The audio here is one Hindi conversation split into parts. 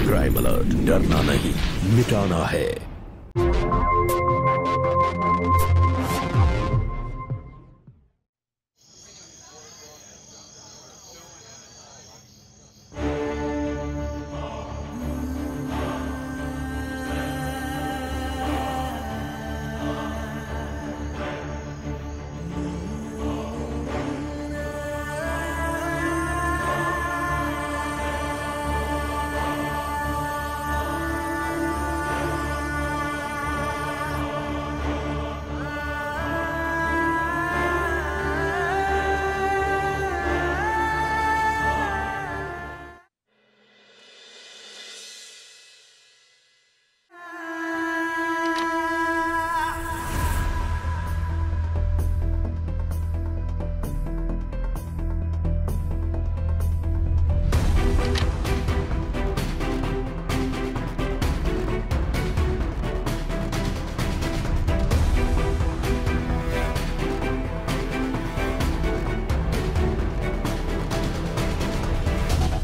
क्राइम अलर्ट, डरना नहीं, मिटाना है।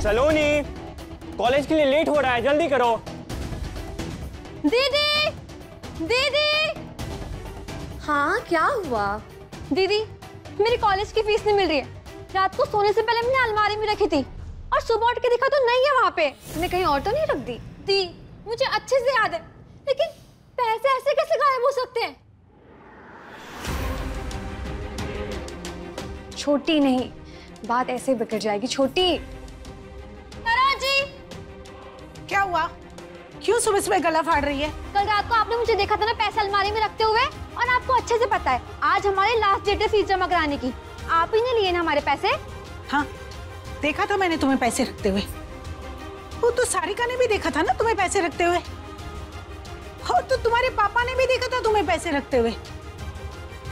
सलोनी, कॉलेज के लिए लेट हो रहा है, जल्दी करो। दीदी, दीदी। हाँ क्या हुआ? दीदी, मेरी कॉलेज की फीस नहीं मिल रही है। रात को सोने से पहले मैंने अलमारी में रखी थी और सुबह उठ के देखा तो नहीं है वहाँ पे। मैंने कहीं और तो नहीं रख दी? दी, मुझे अच्छे से याद है, लेकिन पैसे ऐसे कैसे गायब हो सकते हैं? छोटी नहीं, बात ऐसे बिगड़ जाएगी। छोटी। क्या हुआ? क्यों सुबह सुबह गला फाड़ रही है? कल रात को आपने मुझे देखा था ना पैसे अलमारी में रखते हुए, और आपको अच्छे से पता है आज हमारी लास्ट डेट है फीस जमा कराने की। आप ही ने लिए ना हमारे पैसे? हाँ, देखा था मैंने तुम्हें पैसे रखते हुए। वो तो सारिका ने भी देखा था ना तुम्हें पैसे रखते हुए, और तो तुम्हारे पापा ने भी देखा था तुम्हें पैसे रखते हुए।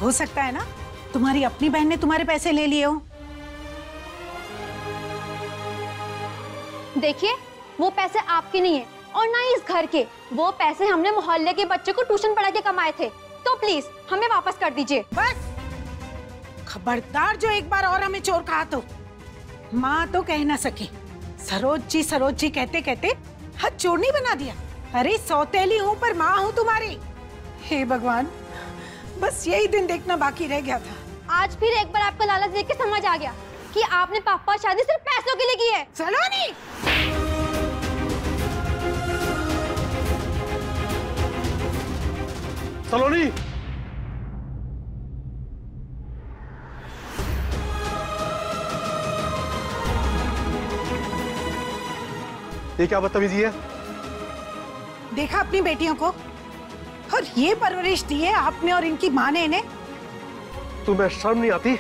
हो सकता है ना तुम्हारी अपनी बहन ने तुम्हारे पैसे ले लिए हो। देखिए, वो पैसे आपके नहीं है और ना ही इस घर के। वो पैसे हमने मोहल्ले के बच्चे को ट्यूशन पढ़ा के कमाए थे, तो प्लीज हमें वापस कर दीजिए। बस खबरदार, जो एक बार और हमें चोर कहा तो माँ तो कह ना सकी। सरोज जी कहते कहते हद चोरनी बना दिया। अरे सौतेली हूँ पर माँ हूँ तुम्हारी। हे भगवान, बस यही दिन देखना बाकी रह गया था। आज फिर एक बार आपका लालच देख के समझ आ गया कि आपने पापा शादी सिर्फ पैसों के लिए की है। सलोनी, सलोनी, ये क्या बदतमीजी है? देखा अपनी बेटियों को, और ये परवरिश दी है आपने और इनकी माँ ने इन्हें। तुम्हें शर्म नहीं आती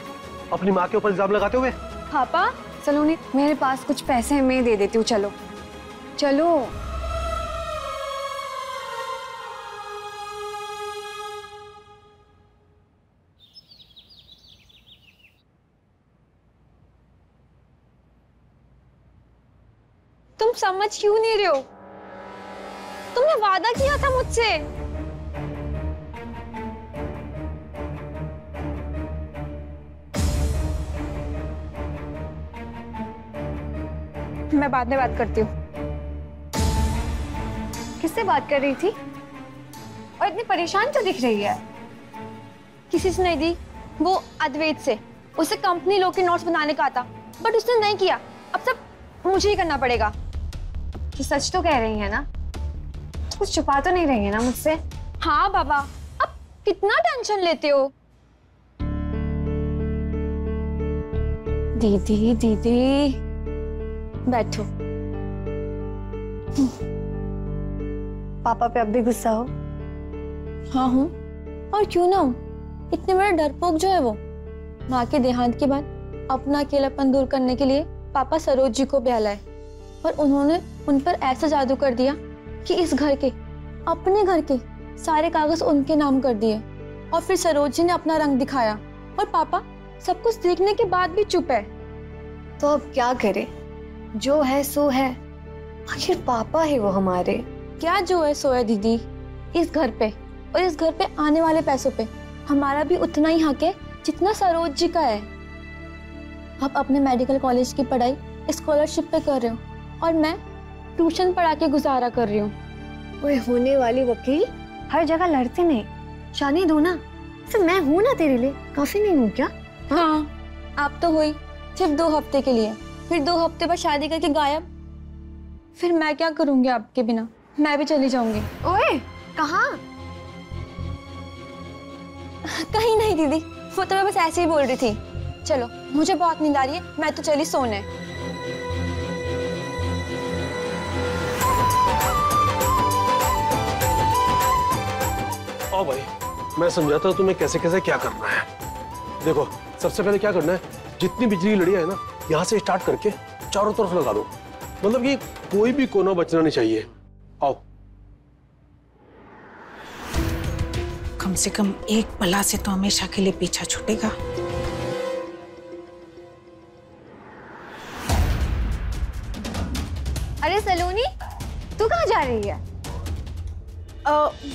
अपनी माँ के ऊपर इल्जाम लगाते हुए? पापा, सलोनी, मेरे पास कुछ पैसे हैं, मैं दे देती हूँ। चलो चलो। तुम समझ क्यों नहीं रहे हो? तुमने वादा किया था मुझसे। मैं बाद में बात करती हूँ। किससे बात कर रही थी और इतनी परेशान क्यों दिख रही है? किसी से नहीं दी, वो अद्वैत से। उसे कंपनी लोग के नोट्स बनाने का था, बट उसने नहीं किया। अब सब मुझे ही करना पड़ेगा। तो सच तो कह रही है ना? कुछ छुपा तो नहीं रही है ना मुझसे? हाँ बाबा, अब कितना टेंशन लेते हो? दीदी दीदी, बैठो। पापा पे अब भी गुस्सा हो? हाँ हूँ, और क्यों ना हूँ। इतने बड़े डरपोक जो है वो। माँ के देहांत के बाद अपना अकेलापन दूर करने के लिए पापा सरोज जी को ब्याह लाए, और उन्होंने उन पर ऐसा जादू कर दिया कि इस घर के, अपने घर के सारे कागज उनके नाम कर दिए। और फिर सरोज जी ने अपना रंग दिखाया, और पापा सब कुछ देखने के बाद भी चुप है। तो अब क्या करे? जो है सो है। आखिर पापा है वो हमारे। क्या जो है सो है दीदी? इस घर पे और इस घर पे आने वाले पैसों पे हमारा भी उतना ही हक है जितना सरोज जी का है। आप अपने मेडिकल कॉलेज की पढ़ाई स्कॉलरशिप पे कर रहे हो, और मैं ट्यूशन पढ़ा के गुजारा कर रही हूँ। ओए होने वाली वकील, हर जगह लड़ते नहीं, शादी दो ना। सिर्फ मैं हूँ ना तेरे लिए, काफी नहीं हूँ क्या? हाँ, आप तो हुई सिर्फ 2 हफ्ते के लिए, फिर 2 हफ्ते बाद शादी करके गायब। फिर मैं क्या करूंगी आपके बिना? मैं भी चली जाऊंगी। ओए कहाँ? कहीं नहीं दीदी, वो तो मैं बस ऐसे ही बोल रही थी। चलो, मुझे बहुत नींद आ रही है, मैं तो चली सोने। आओ भाई, मैं समझाता हूँ तुम्हें कैसे कैसे क्या करना है। देखो, सबसे पहले क्या करना है, जितनी बिजली की लड़ियां है ना, यहाँ से स्टार्ट करके चारों तरफ लगा दो। मतलब कि कोई भी कोना बचना नहीं चाहिए। आओ। कम से कम एक बला से तो हमेशा के लिए पीछा छूटेगा। अरे सलोनी, तू कहाँ जा रही है?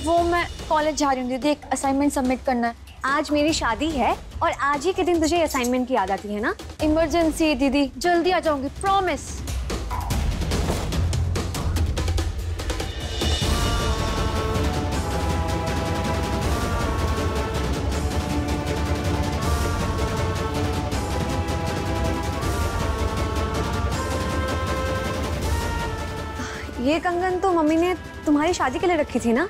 वो मैं कॉलेज जा रही हूँ दीदी, एक असाइनमेंट सबमिट करना है। आज मेरी शादी है और आज ही के दिन तुझे असाइनमेंट की याद आती है ना? इमरजेंसी है दीदी, जल्दी आ जाऊंगी, प्रॉमिस। ये कंगन तो मम्मी ने तुम्हारी शादी के लिए रखी थी ना?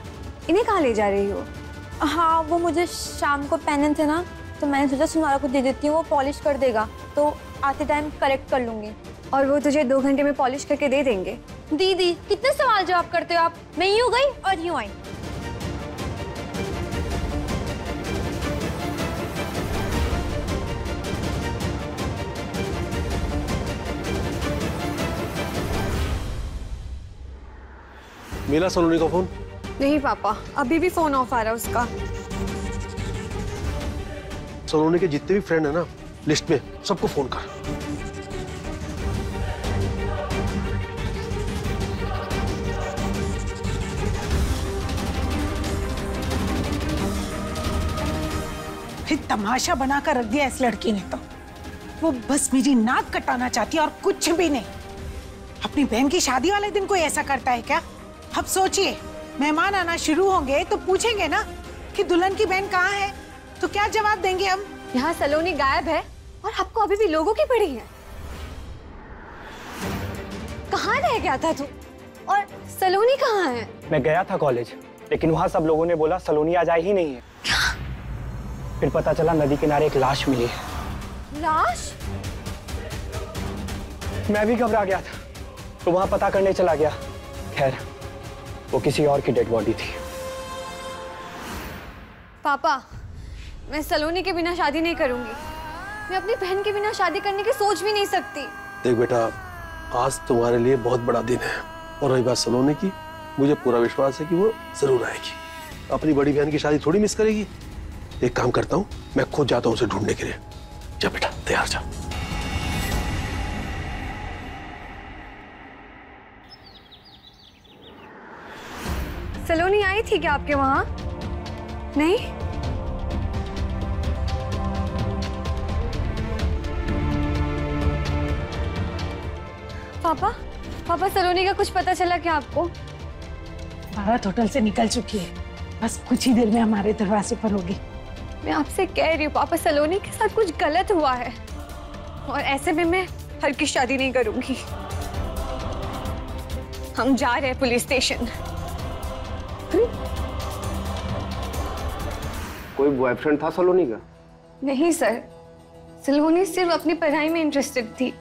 इन्हें कहाँ ले जा रही हो? हाँ, वो मुझे शाम को पहने थे ना, तो मैंने सोचा सुनारा को दे देती हूँ, वो पॉलिश कर देगा, तो आते टाइम कलेक्ट कर लूंगी। और वो तुझे 2 घंटे में पॉलिश करके दे देंगे। दीदी कितने सवाल जवाब करते हो आप? मैं यूं गई और यूं आई। मिला सलोनी का फोन? नहीं पापा, अभी भी फोन ऑफ आ रहा है उसका। सलोनी के जितने भी फ्रेंड है ना लिस्ट में, सबको फोन कर। फिर तमाशा बनाकर रख दिया इस लड़की ने तो। वो बस मेरी नाक कटाना चाहती है और कुछ भी नहीं। अपनी बहन की शादी वाले दिन कोई ऐसा करता है क्या? अब सोचिए, मेहमान आना शुरू होंगे तो पूछेंगे ना कि दुल्हन की बहन कहाँ है, तो क्या जवाब देंगे हम? यहाँ सलोनी गायब है और आपको अभी भी लोगों की पड़ी है। कहाँ रह गया था तू? और सलोनी कहाँ है? मैं गया था कॉलेज, लेकिन वहाँ सब लोगों ने बोला सलोनी आज आई ही नहीं है। फिर पता चला नदी किनारे एक लाश मिली है। लाश? मैं भी घबरा गया था, तो वहाँ पता करने चला गया। खैर, वो किसी और की डेड बॉडी थी। पापा, मैं सलोनी के बिना शादी नहीं करूंगी। मैं अपनी बहन के बिना शादी करने की सोच भी नहीं सकती। देख बेटा, आज तुम्हारे लिए बहुत बड़ा दिन है, और रही बात सलोनी की, मुझे पूरा विश्वास है कि वो जरूर आएगी। अपनी बड़ी बहन की शादी थोड़ी मिस करेगी। एक काम करता हूँ, मैं खुद जाता हूँ उसे ढूंढने के लिए। जा बेटा, तैयार जा। सलोनी आई थी क्या आपके वहां? नहीं? पापा सलोनी का कुछ पता चला क्या आपको? भारत होटल से निकल चुकी है, बस कुछ ही देर में हमारे दरवाजे पर होगी। मैं आपसे कह रही हूँ पापा, सलोनी के साथ कुछ गलत हुआ है, और ऐसे में मैं हर की शादी नहीं करूंगी। हम जा रहे हैं पुलिस स्टेशन। कोई बॉयफ्रेंड था सलोनी का? नहीं सर, सलोनी सिर्फ अपनी पढ़ाई में इंटरेस्टेड थी।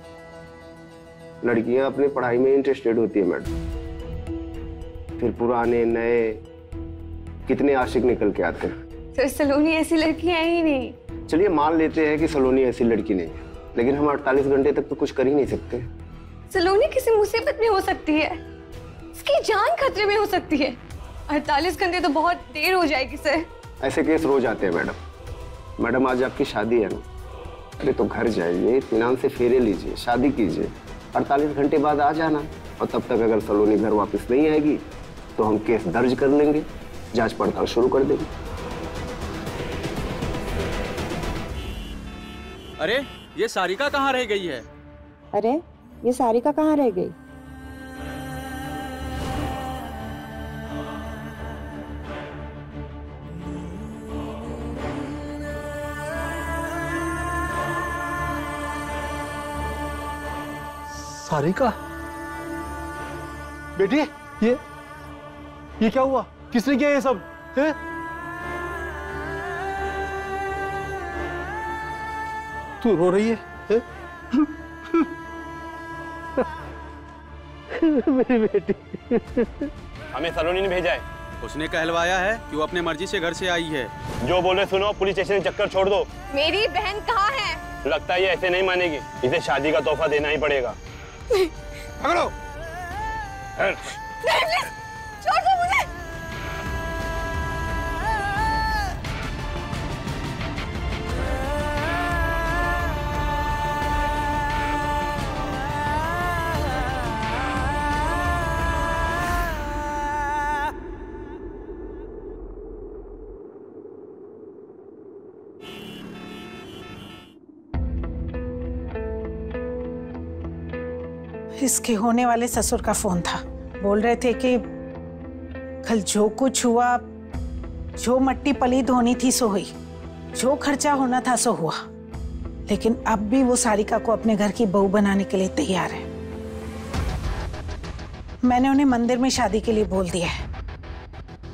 लड़कियां अपनी पढ़ाई में इंटरेस्टेड होती है मैडम, फिर पुराने नए कितने आशिक निकल के आते हैं। सर, सलोनी ऐसी लड़की है ही नहीं। चलिए मान लेते हैं कि सलोनी ऐसी लड़की नहीं है, लेकिन हम 48 घंटे तक तो कुछ कर ही नहीं सकते। सलोनी किसी मुसीबत में हो सकती है, उसकी जान खतरे में हो सकती है। 48 घंटे तो बहुत देर हो जाएगी सर। ऐसे केस रोज आते हैं मैडम। मैडम, आज आपकी शादी है ना, अरे तो घर जाइए, इत्मीनान से फेरे लीजिए, शादी कीजिए, 48 घंटे बाद आ जाना। और तब तक अगर सलोनी घर वापस नहीं आएगी तो हम केस दर्ज कर लेंगे, जांच पड़ताल शुरू कर देंगे। अरे ये सारिका कहाँ रह गई है? अरे ये सारिका कहाँ रह गई? सारिका बेटी, ये क्या हुआ? किसने किया ये सब? है? तू रो रही है? मेरी बेटी। हमें सलोनी ने भेजा है। उसने कहलवाया है कि वो अपने मर्जी से घर से आई है। जो बोले सुनो, पुलिस स्टेशन चक्कर छोड़ दो। मेरी बहन कहाँ है? लगता है ये ऐसे नहीं मानेगी, इसे शादी का तोहफा देना ही पड़ेगा। पकड़ो। छोड़ दो मुझे। इसके होने वाले ससुर का फोन था। बोल रहे थे कि कल जो कुछ हुआ, जो मट्टी पलीद होनी थी सो हुई, जो खर्चा होना था सो हुआ, लेकिन अब भी वो सारिका को अपने घर की बहू बनाने के लिए तैयार है। मैंने उन्हें मंदिर में शादी के लिए बोल दिया है।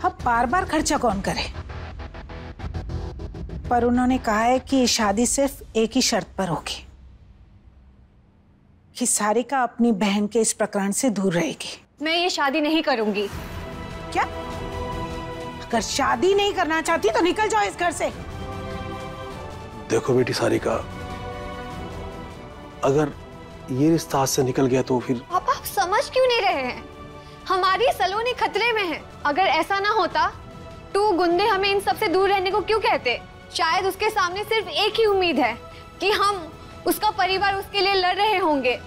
अब बार बार खर्चा कौन करे? पर उन्होंने कहा है कि शादी सिर्फ एक ही शर्त पर होगी, कि सारिका अपनी बहन के इस प्रकरण से दूर रहेगी। मैं ये शादी नहीं करूंगी। क्या? अगर शादी नहीं करना चाहती तो निकल जाओ इस घर से। देखो बेटी सारिका, अगर ये रिश्ता हाथ से निकल गया तो फिर पापा, आप समझ क्यों नहीं रहे हैं? हमारी सलोनी खतरे में है। अगर ऐसा ना होता तो गुंडे हमें इन सब से दूर रहने को क्यों कहते? शायद उसके सामने सिर्फ एक ही उम्मीद है कि हम, उसका परिवार उसके लिए लड़ रहे होंगे।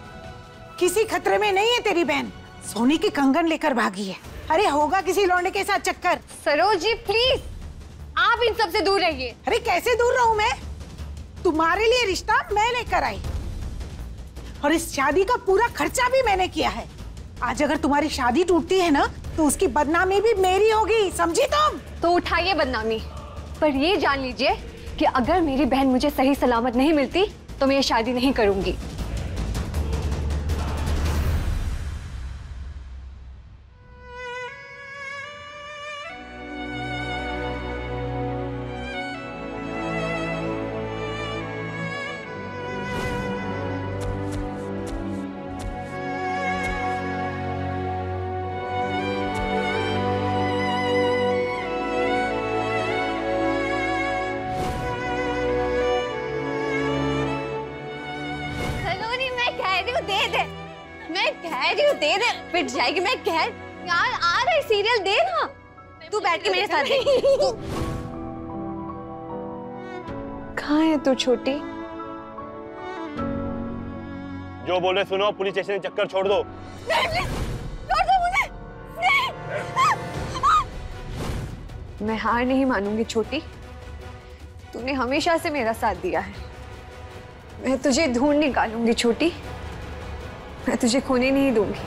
किसी खतरे में नहीं है तेरी बहन। सोने की कंगन लेकर भागी है। अरे होगा किसी लौंडे के साथ चक्कर। सरोज जी प्लीज, आप इन सब से दूर रहिए। अरे कैसे दूर रहूं मैं? तुम्हारे लिए रिश्ता मैं लेकर आई और इस शादी का पूरा खर्चा भी मैंने किया है। आज अगर तुम्हारी शादी टूटती है ना तो उसकी बदनामी भी मेरी होगी, समझी तुम? तो उठाइए बदनामी, पर ये जान लीजिए कि अगर मेरी बहन मुझे सही सलामत नहीं मिलती तो मैं ये शादी नहीं करूंगी। दे दे, पिट जाएगी। मैं कह यार, आ रही सीरियल दे ना। तू बैठ के मेरे साथ देख। कहाँ है तू छोटी? जो बोले सुनो, पुलिस स्टेशन चक्कर छोड़ दो। नहीं, छोड़ दो मुझे। नहीं। मैं हार नहीं मानूंगी छोटी। तूने हमेशा से मेरा साथ दिया है। मैं तुझे ढूंढ निकालूंगी छोटी। मैं तुझे खोने नहीं दूंगी।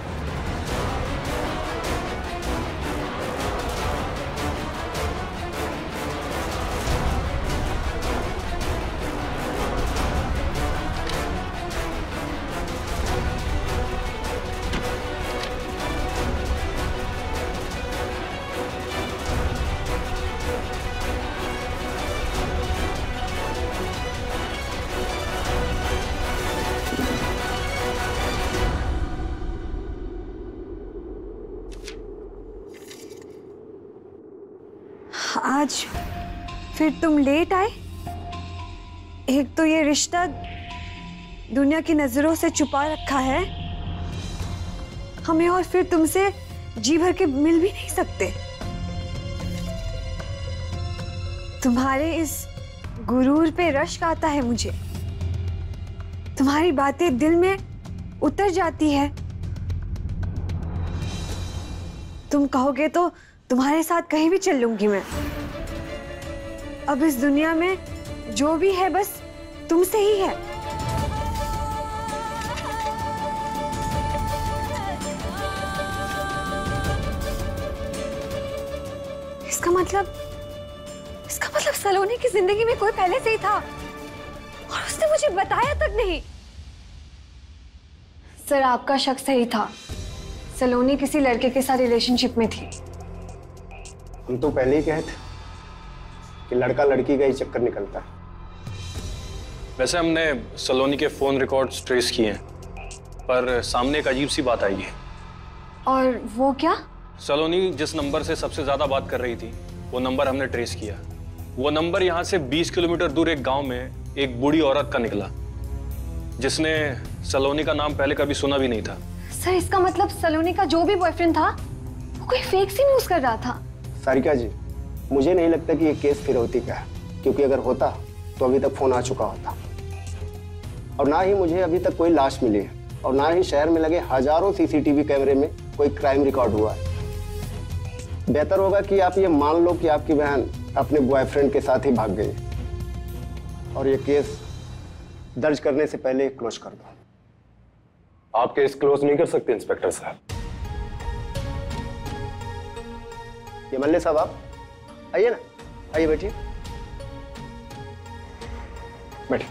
आज फिर तुम लेट आए। एक तो ये रिश्ता दुनिया की नजरों से छुपा रखा है हमें, और फिर तुमसे जी भर के मिल भी नहीं सकते। तुम्हारे इस गुरूर पे रश्क आता है मुझे। तुम्हारी बातें दिल में उतर जाती है। तुम कहोगे तो तुम्हारे साथ कहीं भी चल लूंगी मैं। अब इस दुनिया में जो भी है बस तुमसे ही है। इसका मतलब सलोनी की जिंदगी में कोई पहले से ही था और उसने मुझे बताया तक नहीं। सर आपका शक सही था, सलोनी किसी लड़के के साथ रिलेशनशिप में थी। हम तो पहले ही कहे थे कि लड़का लड़की का ही चक्कर निकलता है। वैसे हमने सलोनी के फोन रिकॉर्ड्स ट्रेस किए हैं, पर सामने एक अजीब सी बात आई है। और वो क्या? सलोनी जिस नंबर से सबसे ज्यादा बात कर रही थी, वो नंबर हमने ट्रेस किया। वो नंबर यहाँ से 20 किलोमीटर दूर एक गांव में एक बूढ़ी औरत का निकला, जिसने सलोनी का नाम पहले कभी सुना भी नहीं था। सर इसका मतलब सलोनी का जो भी बॉयफ्रेंड था वो कोई फेक सी न्यूज कर रहा था। सारिका जी, मुझे नहीं लगता कि ये केस फिरौती का है, क्योंकि अगर होता तो अभी तक फोन आ चुका होता। और ना ही मुझे अभी तक कोई लाश मिली है, और ना ही शहर में लगे हजारों सीसीटीवी कैमरे में कोई क्राइम रिकॉर्ड हुआ है। बेहतर होगा कि आप ये मान लो कि आपकी बहन अपने बॉयफ्रेंड के साथ ही भाग गई, और ये केस दर्ज करने से पहले क्लोज कर दो। आप केस क्लोज नहीं कर सकते इंस्पेक्टर साहब। ये मल्ले साहब, आप आइए ना, आइए बैठिए बैठिए।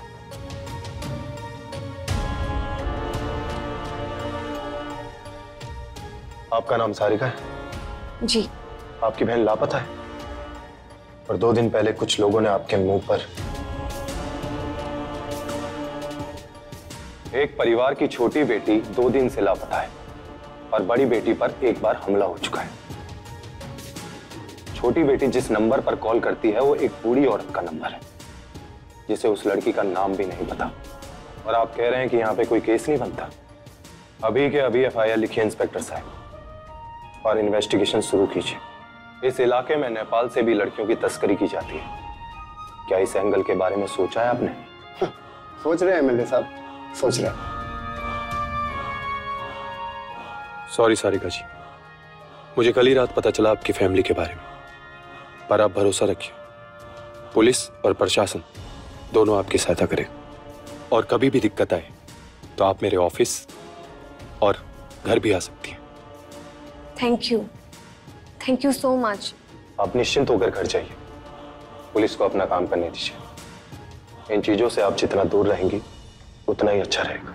आपका नाम सारिका है? जी। आपकी बहन लापता है, और 2 दिन पहले कुछ लोगों ने आपके मुंह पर एक परिवार की छोटी बेटी 2 दिन से लापता है, और बड़ी बेटी पर एक बार हमला हो चुका है। छोटी बेटी जिस नंबर पर कॉल करती है वो एक बूढ़ी औरत का नंबर है, जिसे उस लड़की का नाम भी नहीं पता। और आप कह रहे हैं कि यहाँ पे कोई केस नहीं बनता। अभी के अभी FIR लिखिए इंस्पेक्टर साहब, और इन्वेस्टिगेशन शुरू कीजिए। इस इलाके में नेपाल से भी लड़कियों की तस्करी की जाती है। क्या इस एंगल के बारे में सोचा है आपने? सोच रहे हैं एमएलए साहब, सोच रहे हैं। सॉरी सारिका जी, मुझे कल ही रात पता चला आपकी फैमिली के बारे में, पर आप भरोसा रखिए, पुलिस और प्रशासन दोनों आपकी सहायता करें। और कभी भी दिक्कत आए तो आप मेरे ऑफिस और घर भी आ सकती हैं। Thank you so much. आप निश्चिंत होकर घर जाइए, पुलिस को अपना काम करने दीजिए। इन चीजों से आप जितना दूर रहेंगी उतना ही अच्छा रहेगा।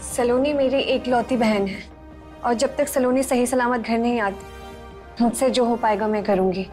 सलोनी मेरी एकलौती बहन है, और जब तक सलोनी सही सलामत घर नहीं आती, मुझसे जो हो पाएगा मैं करूंगी।